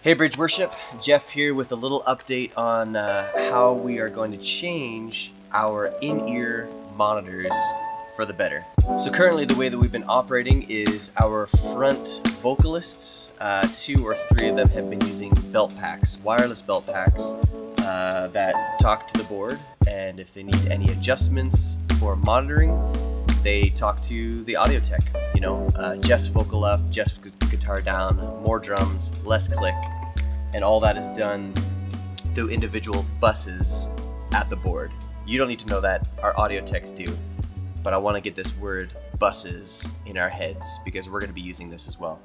Hey Bridge Worship, Jeff here with a little update on how we are going to change our in-ear monitors for the better. So currently the way that we've been operating is our front vocalists, 2 or 3 of them have been using belt packs, wireless belt packs that talk to the board, and if they need any adjustments for monitoring, they talk to the audio tech. Jeff's vocal up, Jeff's guitar down, more drums, less click, and all that is done through individual buses at the board. You don't need to know that, our audio techs do, but I want to get this word buses in our heads because we're going to be using this as well.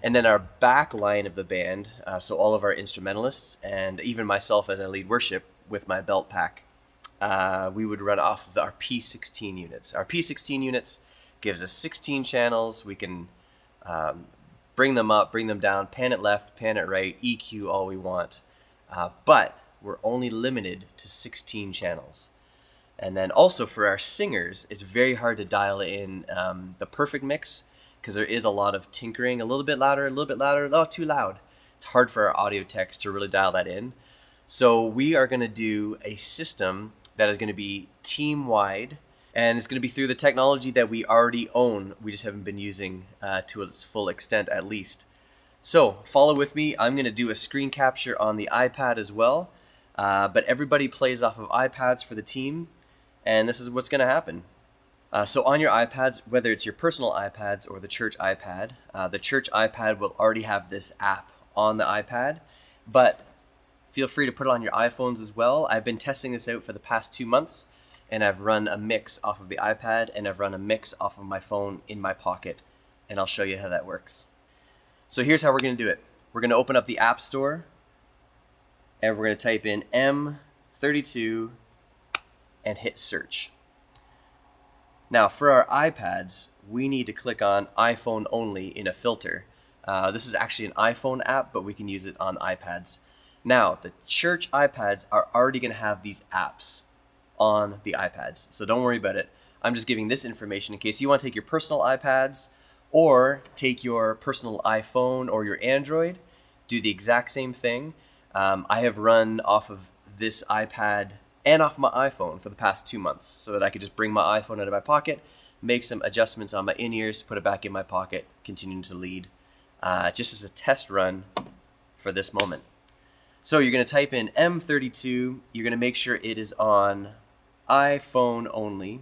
And then our back line of the band, so all of our instrumentalists and even myself as I lead worship with my belt pack, we would run off of our P16 units. Our P16 units gives us 16 channels. We can bring them up, bring them down, pan it left, pan it right, EQ all we want. But we're only limited to 16 channels. And then also for our singers, it's very hard to dial in the perfect mix because there is a lot of tinkering, a little bit louder, not too loud. It's hard for our audio techs to really dial that in. So we are going to do a system that is going to be team-wide, and it's going to be through the technology that we already own. We just haven't been using to its full extent, at least. So follow with me. I'm going to do a screen capture on the iPad as well, but everybody plays off of iPads for the team, and this is what's going to happen. So on your iPads, whether it's your personal iPads or the church iPad will already have this app on the iPad, but feel free to put it on your iPhones as well. I've been testing this out for the past 2 months, and I've run a mix off of the iPad, and I've run a mix off of my phone in my pocket, and I'll show you how that works. So here's how we're going to do it. We're going to open up the App Store, and we're going to type in M32 and hit search. Now for our iPads, we need to click on iPhone only in a filter. This is actually an iPhone app, but we can use it on iPads. Now, the church iPads are already going to have these apps on the iPads, so don't worry about it. I'm just giving this information in case you want to take your personal iPads or take your personal iPhone or your Android, do the exact same thing. I have run off of this iPad and off my iPhone for the past 2 months so that I could just bring my iPhone out of my pocket, make some adjustments on my in-ears, put it back in my pocket, continue to lead, just as a test run for this moment. So you're going to type in M32, you're going to make sure it is on iPhone only,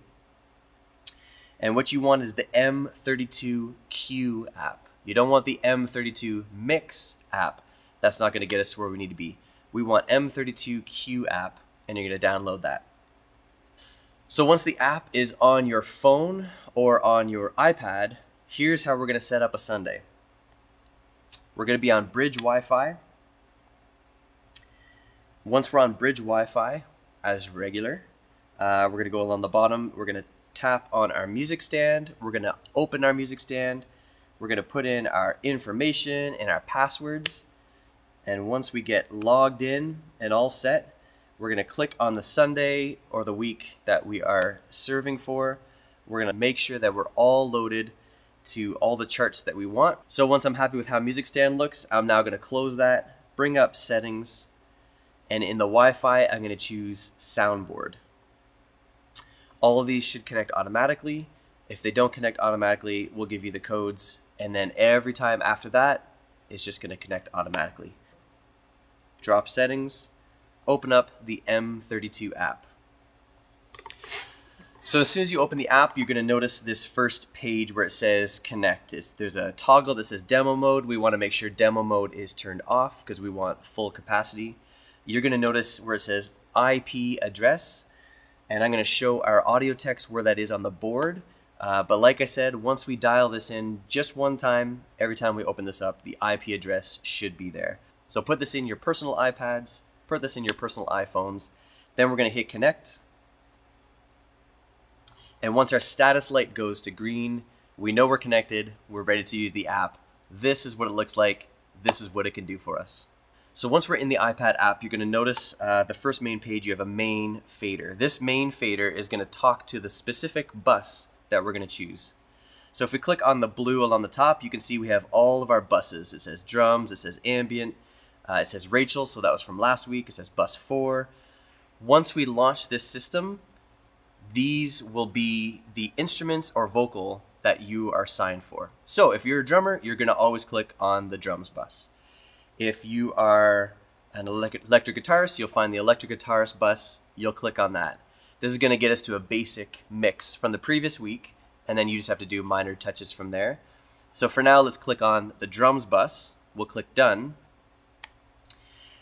and what you want is the M32-Q app. You don't want the M32 Mix app. That's not going to get us to where we need to be. We want M32-Q app, and you're going to download that. So once the app is on your phone or on your iPad, here's how we're going to set up a Sunday. We're going to be on Bridge Wi-Fi. Once we're on Bridge Wi-Fi, as regular, we're going to go along the bottom. We're going to tap on our music stand. We're going to open our music stand. We're going to put in our information and our passwords. And once we get logged in and all set, we're going to click on the Sunday or the week that we are serving for. We're going to make sure that we're all loaded to all the charts that we want. So once I'm happy with how music stand looks, I'm now going to close that, bring up settings, and in the Wi-Fi, I'm going to choose soundboard. All of these should connect automatically. If they don't connect automatically, we'll give you the codes, and then every time after that, it's just going to connect automatically. Drop settings, open up the M32 app. So as soon as you open the app, you're going to notice this first page where it says connect. There's a toggle that says demo mode. We want to make sure demo mode is turned off because we want full capacity. You're going to notice where it says IP address, and I'm going to show our audio text where that is on the board. But like I said, once we dial this in just one time, every time we open this up, the IP address should be there. So put this in your personal iPads, put this in your personal iPhones, then we're going to hit connect. And once our status light goes to green, we know we're connected, we're ready to use the app. This is what it looks like, this is what it can do for us. So once we're in the iPad app, you're going to notice the first main page, you have a main fader. This main fader is going to talk to the specific bus that we're going to choose. So if we click on the blue along the top, you can see we have all of our buses. It says drums, it says ambient, it says Rachel, so that was from last week. It says bus 4. Once we launch this system, these will be the instruments or vocal that you are signed for. So if you're a drummer, you're going to always click on the drums bus. If you are an electric guitarist, you'll find the electric guitarist bus, you'll click on that. This is going to get us to a basic mix from the previous week, and then you just have to do minor touches from there. So for now, let's click on the drums bus. We'll click done.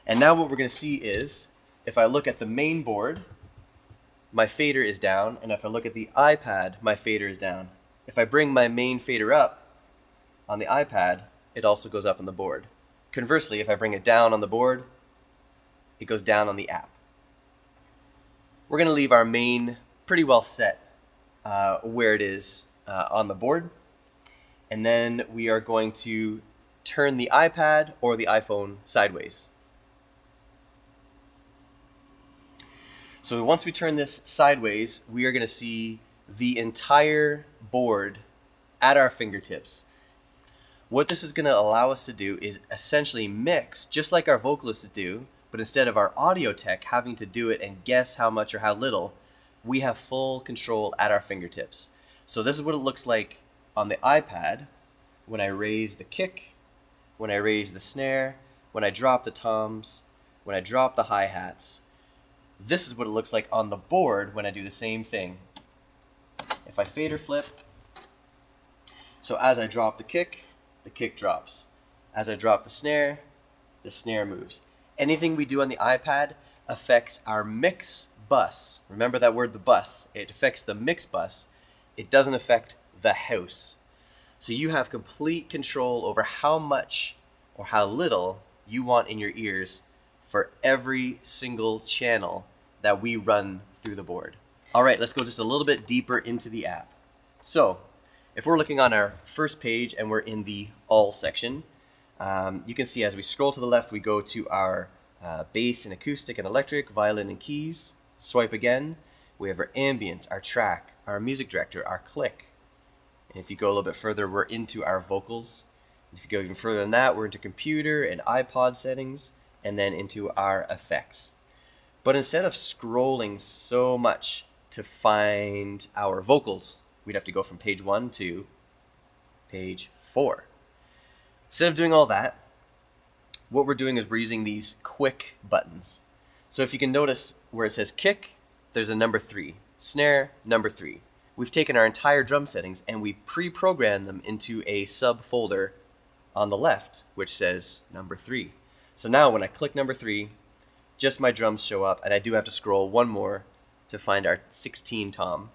And now what we're going to see is, if I look at the main board, my fader is down, and if I look at the iPad, my fader is down. If I bring my main fader up on the iPad, it also goes up on the board. Conversely, if I bring it down on the board, it goes down on the app. We're going to leave our main pretty well set where it is on the board, and then we are going to turn the iPad or the iPhone sideways. So once we turn this sideways, we are going to see the entire board at our fingertips. What this is going to allow us to do is essentially mix, just like our vocalists do, but instead of our audio tech having to do it and guess how much or how little, we have full control at our fingertips. So this is what it looks like on the iPad when I raise the kick, when I raise the snare, when I drop the toms, when I drop the hi-hats. This is what it looks like on the board when I do the same thing. If I fader flip, so as I drop the kick drops. As I drop the snare moves. Anything we do on the iPad affects our mix bus. Remember that word, the bus. It affects the mix bus. It doesn't affect the house. So you have complete control over how much or how little you want in your ears for every single channel that we run through the board. All right, let's go just a little bit deeper into the app. So if we're looking on our first page and we're in the all section, you can see as we scroll to the left, we go to our bass and acoustic and electric, violin and keys. Swipe again. We have our ambient, our track, our music director, our click. And if you go a little bit further, we're into our vocals. If you go even further than that, we're into computer and iPod settings, and then into our effects. But instead of scrolling so much to find our vocals, we'd have to go from page 1 to page 4. Instead of doing all that, what we're doing is we're using these quick buttons. So if you can notice where it says kick, there's a number 3. Snare, number 3. We've taken our entire drum settings and we pre-programmed them into a subfolder on the left, which says number 3. So now when I click number 3, just my drums show up, and I do have to scroll one more to find our 16 tom,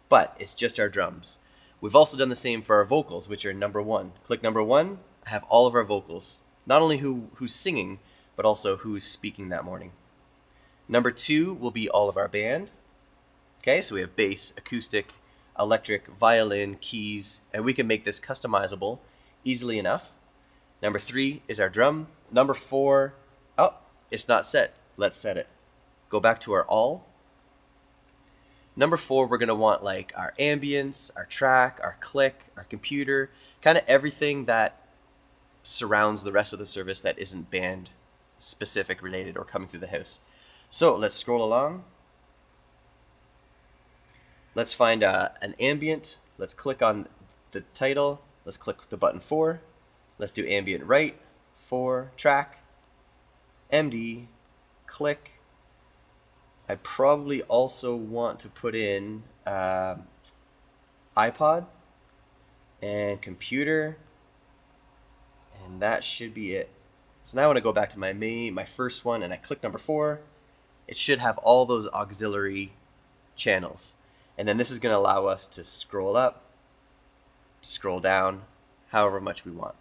but it's just our drums. We've also done the same for our vocals, which are number 1. Click number 1, I have all of our vocals, not only who's singing, but also who's speaking that morning. Number 2 will be all of our band. Okay, so we have bass, acoustic, electric, violin, keys, and we can make this customizable easily enough. Number 3 is our drum. Number 4, oh, it's not set. Let's set it. Go back to our all. Number 4, we're going to want like our ambience, our track, our click, our computer, kind of everything that surrounds the rest of the service that isn't band specific related or coming through the house. So let's scroll along. Let's find an ambient. Let's click on the title. Let's click the button 4. Let's do ambient right, 4, track, MD, click. I probably also want to put in iPod and computer, and that should be it. So now when I go back to my first one and I click number 4, it should have all those auxiliary channels. And then this is going to allow us to scroll up, to scroll down, however much we want.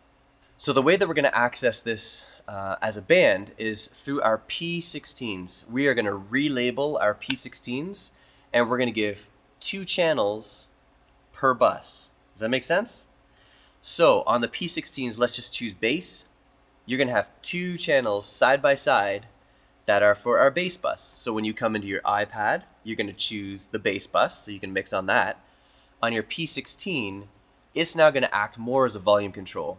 So the way that we're going to access this as a band is through our P16s. We are going to relabel our P16s, and we're going to give 2 channels per bus. Does that make sense? So on the P16s, let's just choose bass. You're going to have 2 channels side by side that are for our bass bus. So when you come into your iPad, you're going to choose the bass bus, so you can mix on that. On your P16, it's now going to act more as a volume control.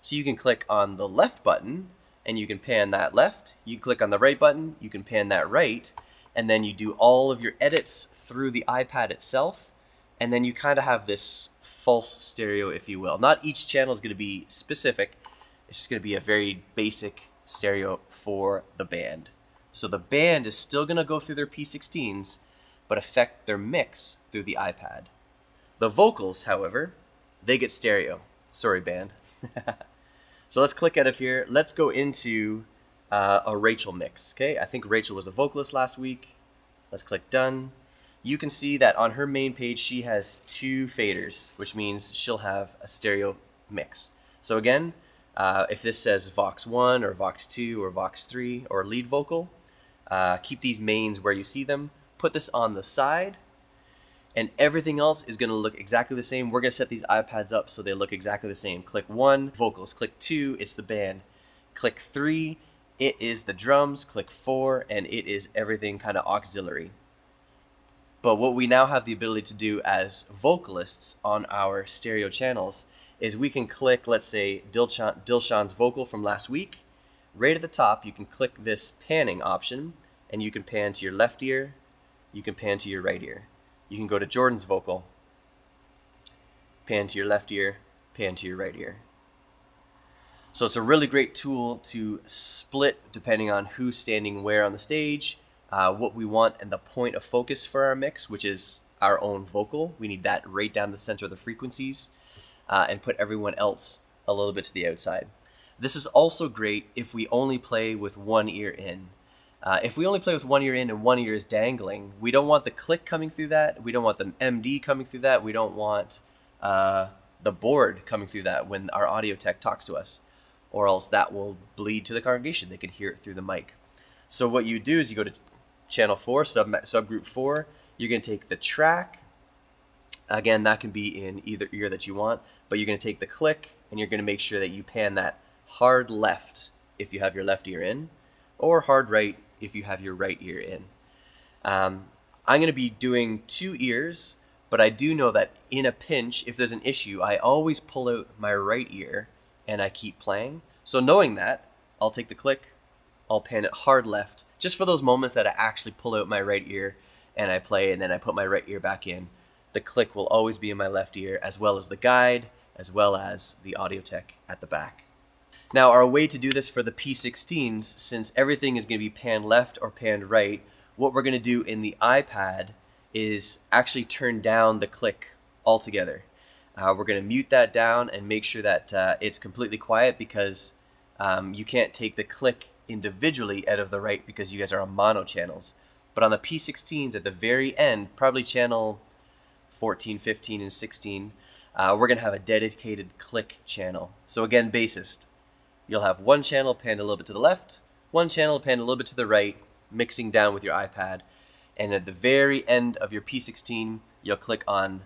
So you can click on the left button and you can pan that left. You can click on the right button, you can pan that right, and then you do all of your edits through the iPad itself, and then you kind of have this false stereo, if you will. Not each channel is going to be specific. It's just going to be a very basic stereo for the band. So the band is still going to go through their P16s, but affect their mix through the iPad. The vocals, however, they get stereo. Sorry, band. So let's click out of here. Let's go into a Rachel mix. Okay, I think Rachel was the vocalist last week. Let's click done. You can see that on her main page, she has 2 faders, which means she'll have a stereo mix. So again, if this says Vox 1 or Vox 2 or Vox 3 or lead vocal, keep these mains where you see them. Put this on the side, and everything else is going to look exactly the same. We're going to set these iPads up so they look exactly the same. Click 1, vocals. Click 2, it's the band. Click 3, it is the drums. Click 4, and it is everything kind of auxiliary. But what we now have the ability to do as vocalists on our stereo channels is we can click, let's say, Dilshan's vocal from last week. Right at the top, you can click this panning option, and you can pan to your left ear, you can pan to your right ear. You can go to Jordan's vocal, pan to your left ear, pan to your right ear. So it's a really great tool to split depending on who's standing where on the stage, what we want, and the point of focus for our mix, which is our own vocal. We need that right down the center of the frequencies, and put everyone else a little bit to the outside. This is also great if we only play with one ear in. If we only play with one ear in and one ear is dangling, we don't want the click coming through that. We don't want the MD coming through that. We don't want the board coming through that when our audio tech talks to us, or else that will bleed to the congregation. They can hear it through the mic. So what you do is you go to channel 4, subgroup 4. You're going to take the track. Again, that can be in either ear that you want, but you're going to take the click and you're going to make sure that you pan that hard left if you have your left ear in, or hard right if you have your right ear in. I'm going to be doing 2 ears, but I do know that in a pinch, if there's an issue, I always pull out my right ear and I keep playing. So knowing that, I'll take the click, I'll pan it hard left, just for those moments that I actually pull out my right ear and I play, and then I put my right ear back in. The click will always be in my left ear, as well as the guide, as well as the audio tech at the back. Now, our way to do this for the P16s, since everything is going to be panned left or panned right, what we're going to do in the iPad is actually turn down the click altogether. We're going to mute that down and make sure that it's completely quiet, because you can't take the click individually out of the right because you guys are on mono channels. But on the P16s at the very end, probably channel 14, 15, and 16, we're going to have a dedicated click channel. So again, bassist. You'll have one channel panned a little bit to the left, one channel panned a little bit to the right, mixing down with your iPad. And at the very end of your P16, you'll click on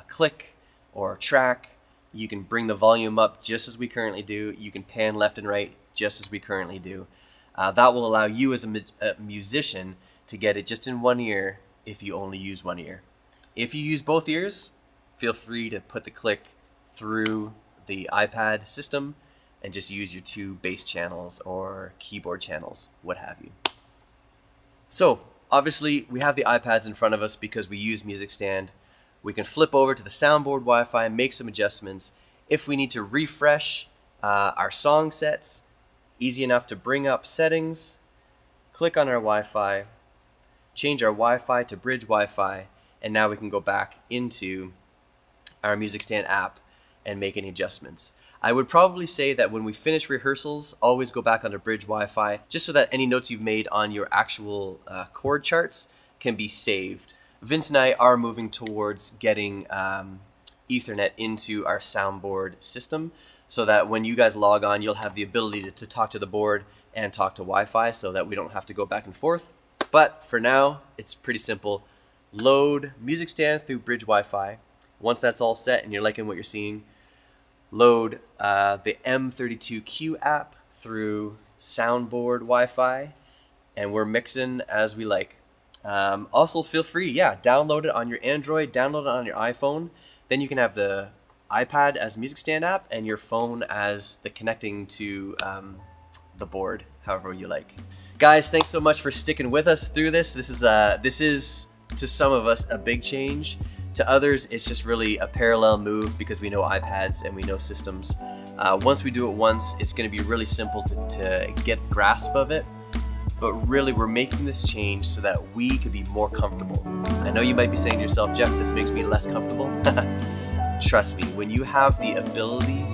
click or track. You can bring the volume up just as we currently do. You can pan left and right just as we currently do. That will allow you as a musician to get it just in one ear if you only use one ear. If you use both ears, feel free to put the click through the iPad system and just use your 2 bass channels or keyboard channels, what have you. So obviously we have the iPads in front of us because we use Music Stand. We can flip over to the soundboard Wi-Fi, make some adjustments. If we need to refresh our song sets, easy enough to bring up settings, click on our Wi-Fi, change our Wi-Fi to bridge Wi-Fi, and now we can go back into our Music Stand app and make any adjustments. I would probably say that when we finish rehearsals, always go back onto bridge Wi-Fi, just so that any notes you've made on your actual chord charts can be saved. Vince and I are moving towards getting Ethernet into our soundboard system, so that when you guys log on, you'll have the ability to talk to the board and talk to Wi-Fi, so that we don't have to go back and forth. But for now, it's pretty simple. Load Music Stand through bridge Wi-Fi. Once that's all set and you're liking what you're seeing, load the M32-Q app through soundboard Wi-Fi, and we're mixing as we like. Also, feel free, download it on your Android, download it on your iPhone. Then you can have the iPad as music stand app and your phone as the connecting to the board, however you like. Guys, thanks so much for sticking with us through this. This is to some of us a big change. To others, it's just really a parallel move because we know iPads and we know systems. Once we do it once, it's going to be really simple to get the grasp of it. But really, we're making this change so that we could be more comfortable. I know you might be saying to yourself, Jeff, this makes me less comfortable. Trust me, when you have the ability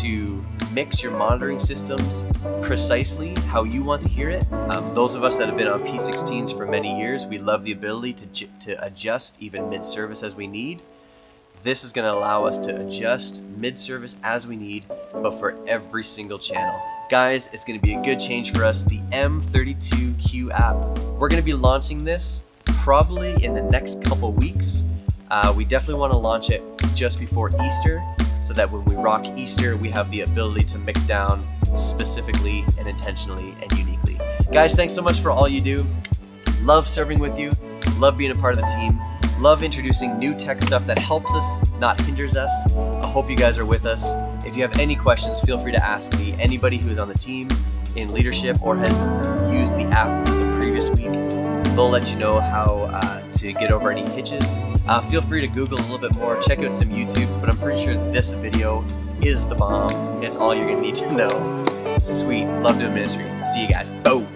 to mix your monitoring systems precisely how you want to hear it, those of us that have been on P16s for many years, we love the ability to adjust even mid-service as we need. This is going to allow us to adjust mid-service as we need, but for every single channel. Guys, it's going to be a good change for us, the M32-Q app. We're going to be launching this probably in the next couple weeks. We definitely want to launch it just before Easter, so that when we rock Easter, we have the ability to mix down specifically and intentionally and uniquely. Guys, thanks so much for all you do. Love serving with you, love being a part of the team, love introducing new tech stuff that helps us, not hinders us. I hope you guys are with us. If you have any questions, feel free to ask me. Anybody who's on the team in leadership or has used the app the previous week, they'll let you know how to get over any hitches. Feel free to Google a little bit more, check out some YouTubes, but I'm pretty sure this video is the bomb. It's all you're gonna need to know. Sweet, love doing ministry. See you guys. Boom.